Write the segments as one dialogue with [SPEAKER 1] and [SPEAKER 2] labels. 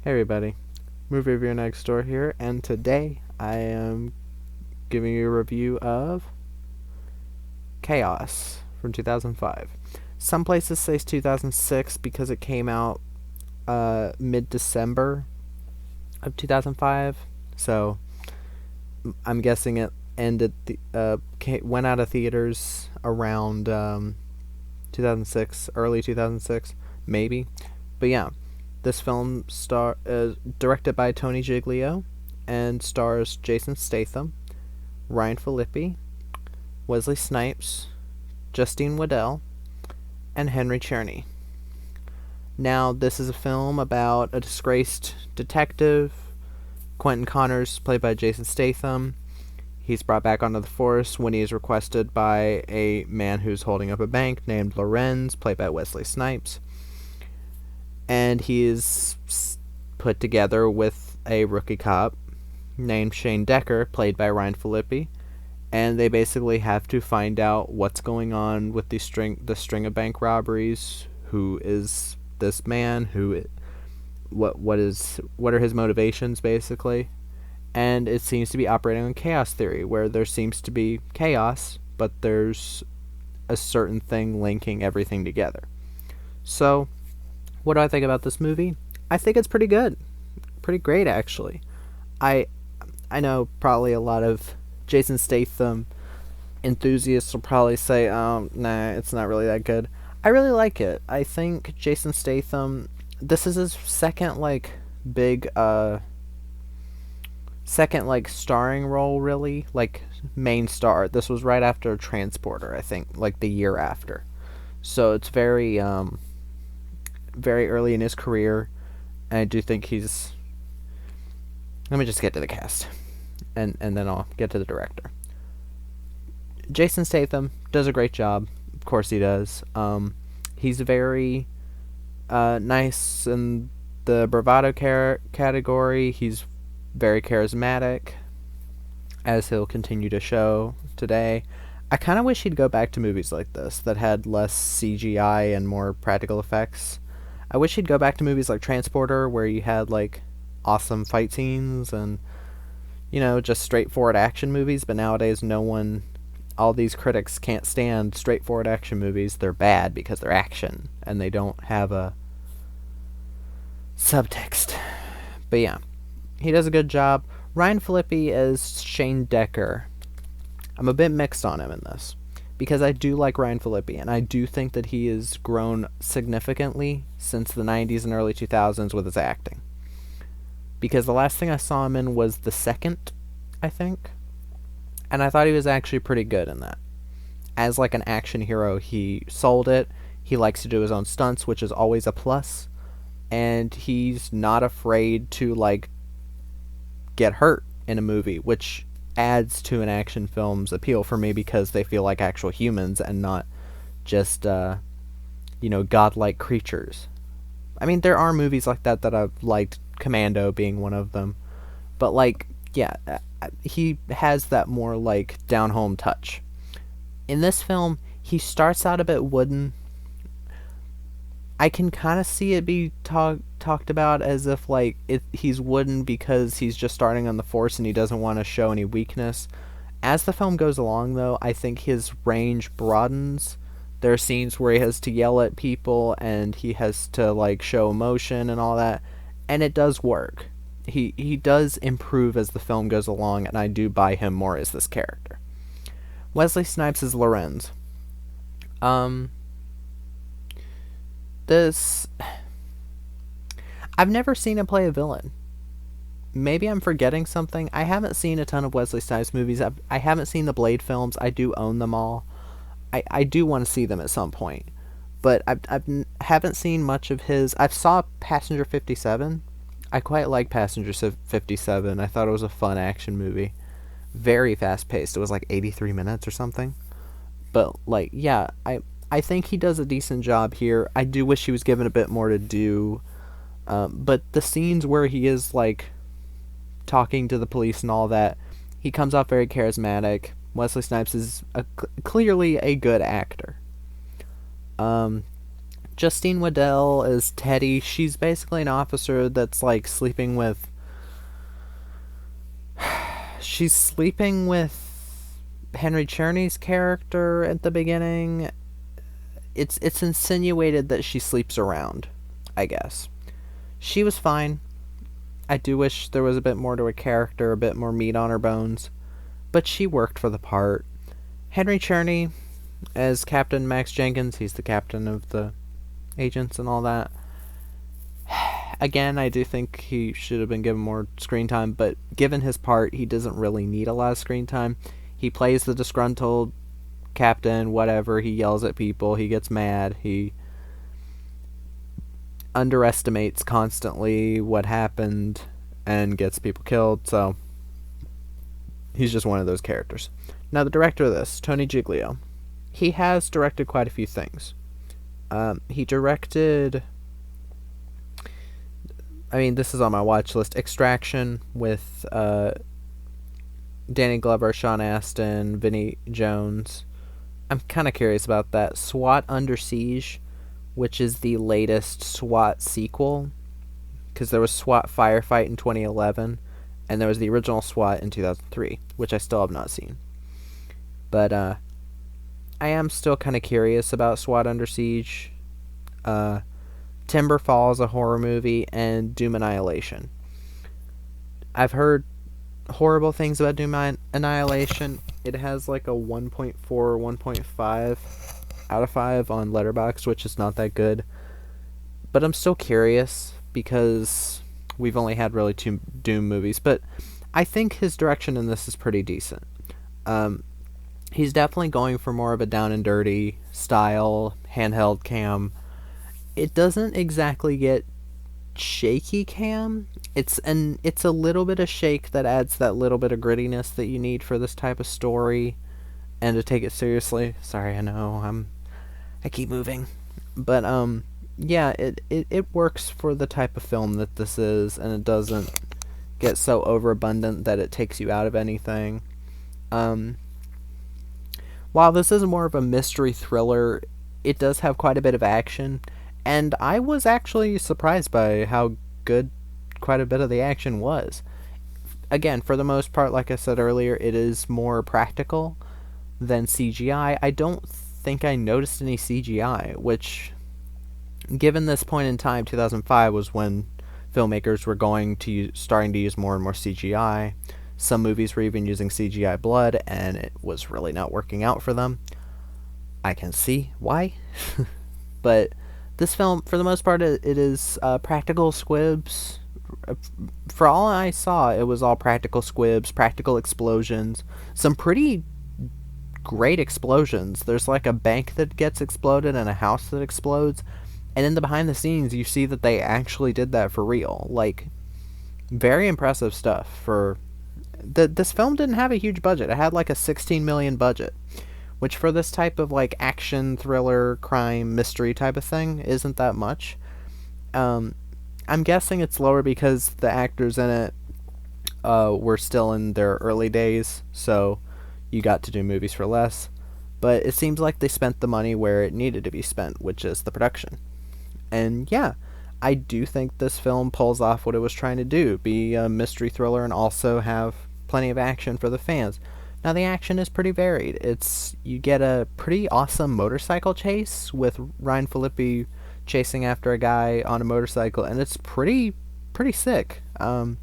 [SPEAKER 1] Hey everybody, Movie Review Next Door here, and today I am giving you a review of Chaos from 2005. Some places say it's 2006 because it came out mid-December of 2005, so I'm guessing it went out of theaters around 2006, early 2006, maybe. But yeah, this film is directed by Tony Giglio and stars Jason Statham, Ryan Phillippe, Wesley Snipes, Justine Waddell, and Henry Czerny. Now, this is a film about a disgraced detective, Quentin Connors, played by Jason Statham. He's brought back onto the force when he is requested by a man who's holding up a bank named Lorenz, played by Wesley Snipes. And he is put together with a rookie cop named Shane Decker, played by Ryan Phillippe, and they basically have to find out what's going on with the string of bank robberies. Who is this man? What are his motivations, basically? And it seems to be operating on chaos theory, where there seems to be chaos, but there's a certain thing linking everything together. So, what do I think about this movie? I think it's pretty good. Pretty great, actually. I know probably a lot of Jason Statham enthusiasts will probably say, nah, it's not really that good. I really like it. I think Jason Statham, this is his second, big, starring role, really. Main star. This was right after Transporter, I think, the year after. So it's very early in his career, and I do think he's... Let me just get to the cast, and then I'll get to the director. Jason Statham does a great job. Of course he does. He's very nice in the bravado category. He's very charismatic, as he'll continue to show today. I kind of wish he'd go back to movies like this that had less CGI and more practical effects. I wish he'd go back to movies like Transporter, where you had awesome fight scenes and just straightforward action movies. But nowadays, all these critics can't stand straightforward action movies. They're bad because they're action and they don't have a subtext. But yeah, he does a good job. Ryan Phillippe as Shane Decker. I'm a bit mixed on him in this, because I do like Ryan Phillippe, and I do think that he has grown significantly since the 90s and early 2000s with his acting. Because the last thing I saw him in was The Second, I think, and I thought he was actually pretty good in that. As an action hero, he sold it. He likes to do his own stunts, which is always a plus, and he's not afraid to get hurt in a movie, which adds to an action film's appeal for me, because they feel like actual humans and not just godlike creatures. I mean, there are movies like that I've liked, Commando being one of them, but he has that more down home touch. In this film, he starts out a bit wooden. I can kind of see it be talked about as if he's wooden because he's just starting on the force and he doesn't want to show any weakness. As the film goes along, though, I think his range broadens. There are scenes where he has to yell at people and he has to show emotion and all that, and it does work. He does improve as the film goes along, and I do buy him more as this character. Wesley Snipes is Lorenz. I've never seen him play a villain. Maybe I'm forgetting something. I haven't seen a ton of Wesley Snipes movies. I haven't seen the Blade films. I do own them all. I do want to see them at some point. But I haven't seen much of his. I saw Passenger 57. I quite like Passenger 57. I thought it was a fun action movie. Very fast paced. It was 83 minutes or something. But yeah, I think he does a decent job here. I do wish he was given a bit more to do. But the scenes where he is talking to the police and all that, he comes off very charismatic. Wesley Snipes is clearly a good actor. Justine Waddell is Teddy. She's basically an officer that's like sleeping with. She's sleeping with Henry Czerny's character at the beginning. It's insinuated that she sleeps around, I guess. She was fine. I do wish there was a bit more to her character, a bit more meat on her bones, but she worked for the part. Henry Czerny as Captain Max Jenkins, he's the captain of the agents and all that. Again, I do think he should have been given more screen time, but given his part, he doesn't really need a lot of screen time. He plays the disgruntled captain, whatever, he yells at people, he gets mad, he underestimates constantly what happened and gets people killed, so he's just one of those characters. Now, the director of this, Tony Giglio, he has directed quite a few things. He directed, this is on my watch list, Extraction with Danny Glover, Sean Astin, Vinnie Jones. I'm kind of curious about that. SWAT Under Siege, which is the latest SWAT sequel, because there was SWAT Firefight in 2011, and there was the original SWAT in 2003, which I still have not seen. But I am still kind of curious about SWAT Under Siege, Timber Falls, a horror movie, and Doom Annihilation. I've heard horrible things about Doom Annihilation. It has like a 1.4 or 1.5 out of 5 on Letterboxd, which is not that good. But I'm still curious because we've only had really 2 Doom movies. But I think his direction in this is pretty decent. He's definitely going for more of a down and dirty style, handheld cam. It doesn't exactly get shaky cam. It's a little bit of shake that adds that little bit of grittiness that you need for this type of story and to take it seriously. Sorry, I know I keep moving. But yeah, it works for the type of film that this is, and it doesn't get so overabundant that it takes you out of anything. While this is more of a mystery thriller, it does have quite a bit of action, and I was actually surprised by how good quite a bit of the action was. Again, for the most part, like I said earlier, it is more practical than CGI. I don't think I noticed any CGI, which, given this point in time, 2005 was when filmmakers were starting to use more and more CGI. Some movies were even using CGI blood, and it was really not working out for them. I can see why. But this film, for the most part, it is practical squibs. For all I saw, it was all practical squibs, practical explosions. Some pretty great explosions. There's like a bank that gets exploded and a house that explodes. And in the behind the scenes, you see that they actually did that for real. Like, very impressive stuff for... This film didn't have a huge budget. It had like a $16 million budget, which for this type of like action, thriller, crime, mystery type of thing isn't that much. I'm guessing it's lower because the actors in it were still in their early days, so you got to do movies for less. But it seems like they spent the money where it needed to be spent, which is the production. And yeah, I do think this film pulls off what it was trying to do, be a mystery thriller and also have plenty of action for the fans. Now, the action is pretty varied. You get a pretty awesome motorcycle chase with Ryan Phillippe chasing after a guy on a motorcycle, and it's pretty sick. I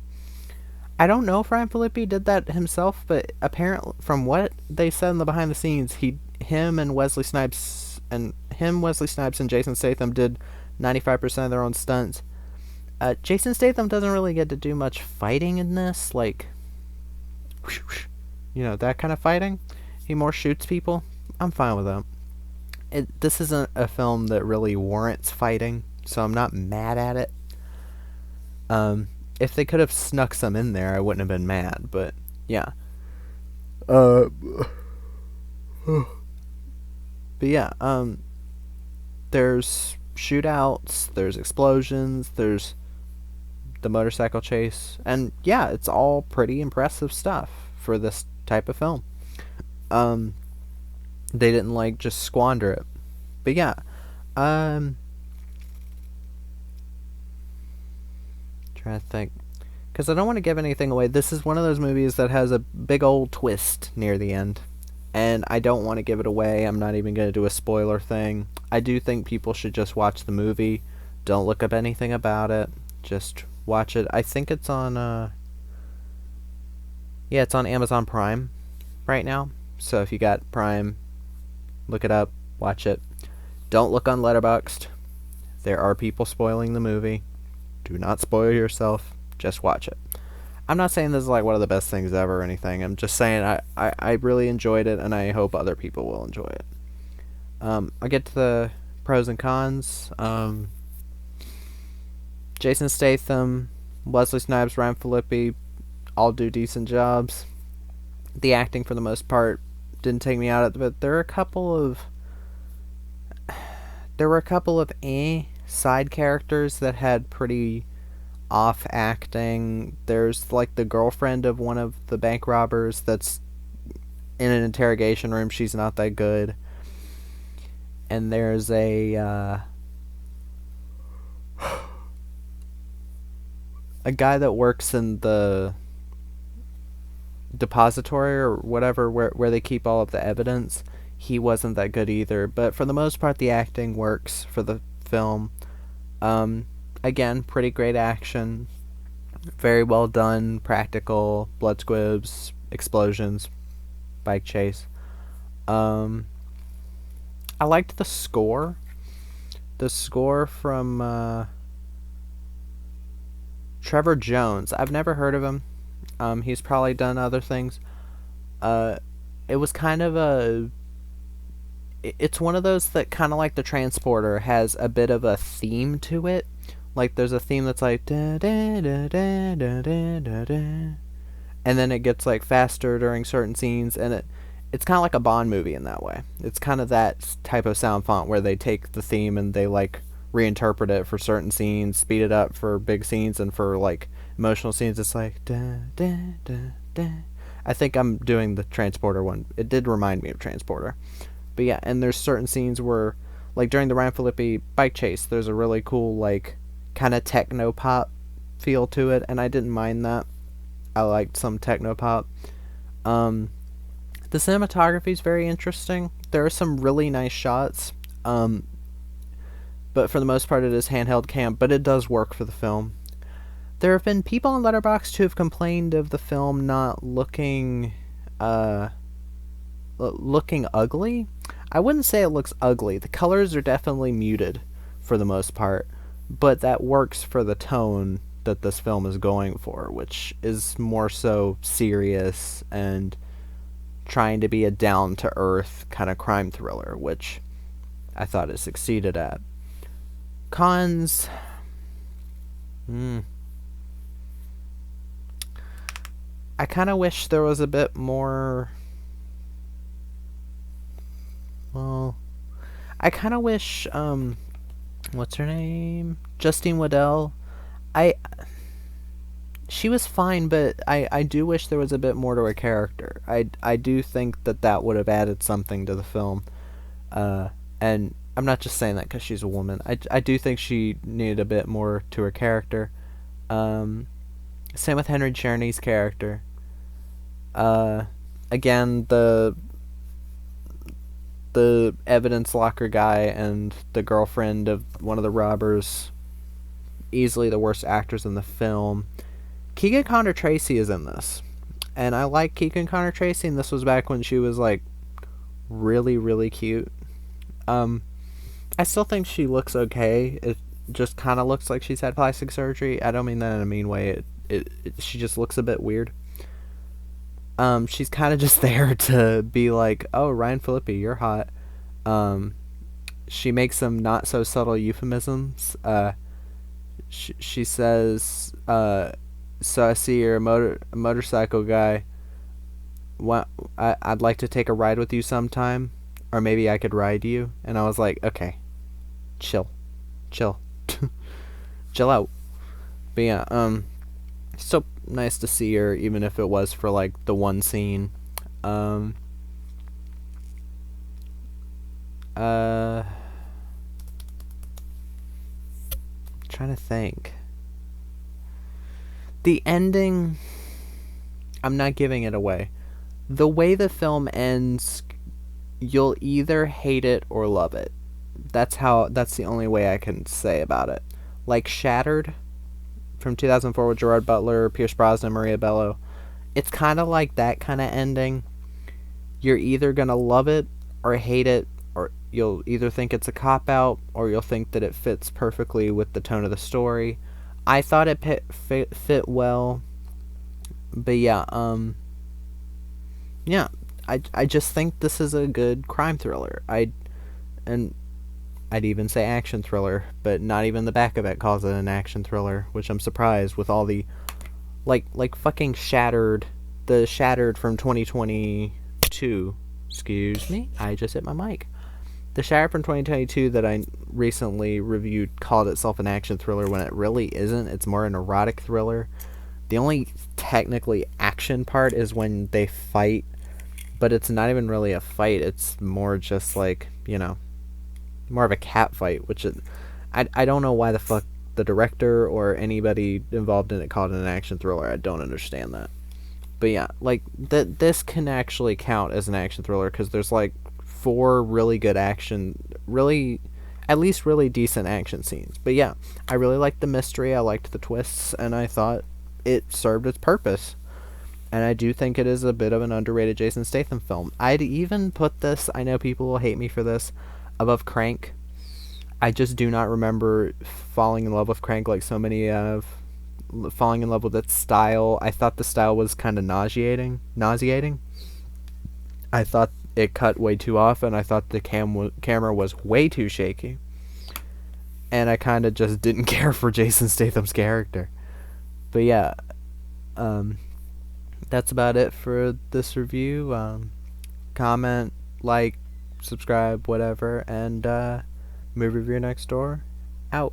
[SPEAKER 1] don't know if Ryan Phillippe did that himself, but apparently, from what they said in the behind the scenes, Wesley Snipes and Jason Statham did 95% of their own stunts. Jason Statham doesn't really get to do much fighting in this, like, that kind of fighting. He more shoots people. I'm fine with that. This isn't a film that really warrants fighting, so I'm not mad at it. If they could have snuck some in there, I wouldn't have been mad, but yeah. But yeah, there's shootouts, there's explosions, there's the motorcycle chase, and yeah, it's all pretty impressive stuff for this type of film. They didn't just squander it. But yeah, Trying to think. Because I don't want to give anything away. This is one of those movies that has a big old twist near the end. And I don't want to give it away. I'm not even going to do a spoiler thing. I do think people should just watch the movie. Don't look up anything about it. Just watch it. I think it's on, yeah, it's on Amazon Prime right now. So if you got Prime, look it up, watch it. Don't look on Letterboxd. There are people spoiling the movie. Do not spoil yourself. Just watch it. I'm not saying this is like one of the best things ever or anything. I'm just saying I really enjoyed it, and I hope other people will enjoy it. I'll get to the pros and cons. Jason Statham, Wesley Snipes, Ryan Phillippe all do decent jobs. The acting, for the most part, didn't take me out of it, but there were a couple of side characters that had pretty off acting. There's like the girlfriend of one of the bank robbers that's in an interrogation room. She's not that good. And there's a guy that works in the depository or whatever where they keep all of the evidence. He wasn't that good either, but for the most part the acting works for the film. Again, pretty great action, very well done, practical, blood squibs, explosions, bike chase. I liked the score. The score from Trevor Jones. I've never heard of him. He's probably done other things. It was kind of a... It's one of those that kind of like the Transporter has a bit of a theme to it. Like there's a theme that's like da da da da da da da da, and then it gets like faster during certain scenes, and it's kind of like a Bond movie in that way. It's kind of that type of sound font where they take the theme and they like reinterpret it for certain scenes, speed it up for big scenes, and for like emotional scenes it's like da da da da. I think I'm doing the Transporter one. It did remind me of Transporter. But yeah, and there's certain scenes where, like during the Ryan Phillippe bike chase, there's a really cool like kind of techno pop feel to it, and I didn't mind that. I liked some techno pop. The cinematography is very interesting. There are some really nice shots, but for the most part it is handheld cam, but it does work for the film. There have been people on Letterboxd who have complained of the film not looking ugly. I wouldn't say it looks ugly. The colors are definitely muted for the most part, but that works for the tone that this film is going for, which is more so serious and trying to be a down-to-earth kind of crime thriller, which I thought it succeeded at. Cons... I kind of wish there was a bit more... Well, I kind of wish, what's her name? Justine Waddell. She was fine, but I do wish there was a bit more to her character. I do think that would have added something to the film. And I'm not just saying that because she's a woman. I do think she needed a bit more to her character. Same with Henry Czerny's character. Again, the evidence locker guy and the girlfriend of one of the robbers, easily the worst actors in the film. Keegan Connor Tracy is in this, and I like Keegan Connor Tracy, and this was back when she was like really, really cute. I still think she looks okay. It just kind of looks like she's had plastic surgery. I don't mean that in a mean way. She just looks a bit weird. She's kind of just there to be like, oh, Ryan Phillippe, you're hot. She makes some not so subtle euphemisms. She says, so I see you're a motorcycle guy. I'd like to take a ride with you sometime, or maybe I could ride you. And I was like, okay, chill, chill out. But yeah, still nice to see her, even if it was for like the one scene. Trying to think. The ending, I'm not giving it away. The way the film ends, you'll either hate it or love it. That's the only way I can say about it. Like Shattered from 2004 with Gerard Butler, Pierce Brosnan, Maria Bello. It's kind of like that kind of ending. You're either going to love it or hate it, or you'll either think it's a cop-out or you'll think that it fits perfectly with the tone of the story. I thought it fit well. But yeah, yeah, I just think this is a good crime thriller. And I'd even say action thriller, but not even the back of it calls it an action thriller, which I'm surprised with all the like fucking Shattered, the Shattered from 2022. Excuse me, I just hit my mic. The Shattered from 2022 that I recently reviewed called itself an action thriller when it really isn't. It's more an erotic thriller. The only technically action part is when they fight, but it's not even really a fight. It's more just like, more of a cat fight, which I don't know why the fuck the director or anybody involved in it called it an action thriller. I don't understand that. But yeah, like this can actually count as an action thriller because there's like 4 really good at least really decent action scenes. But yeah, I really liked the mystery. I liked the twists, and I thought it served its purpose. And I do think it is a bit of an underrated Jason Statham film. I'd even put this, I know people will hate me for this, above Crank. I just do not remember falling in love with Crank like so many have. Falling in love with its style. I thought the style was kind of nauseating. I thought it cut way too often. I thought the camera was way too shaky. And I kind of just didn't care for Jason Statham's character. But yeah, that's about it for this review. Comment, like, subscribe, whatever, and Movie Review Next Door, out.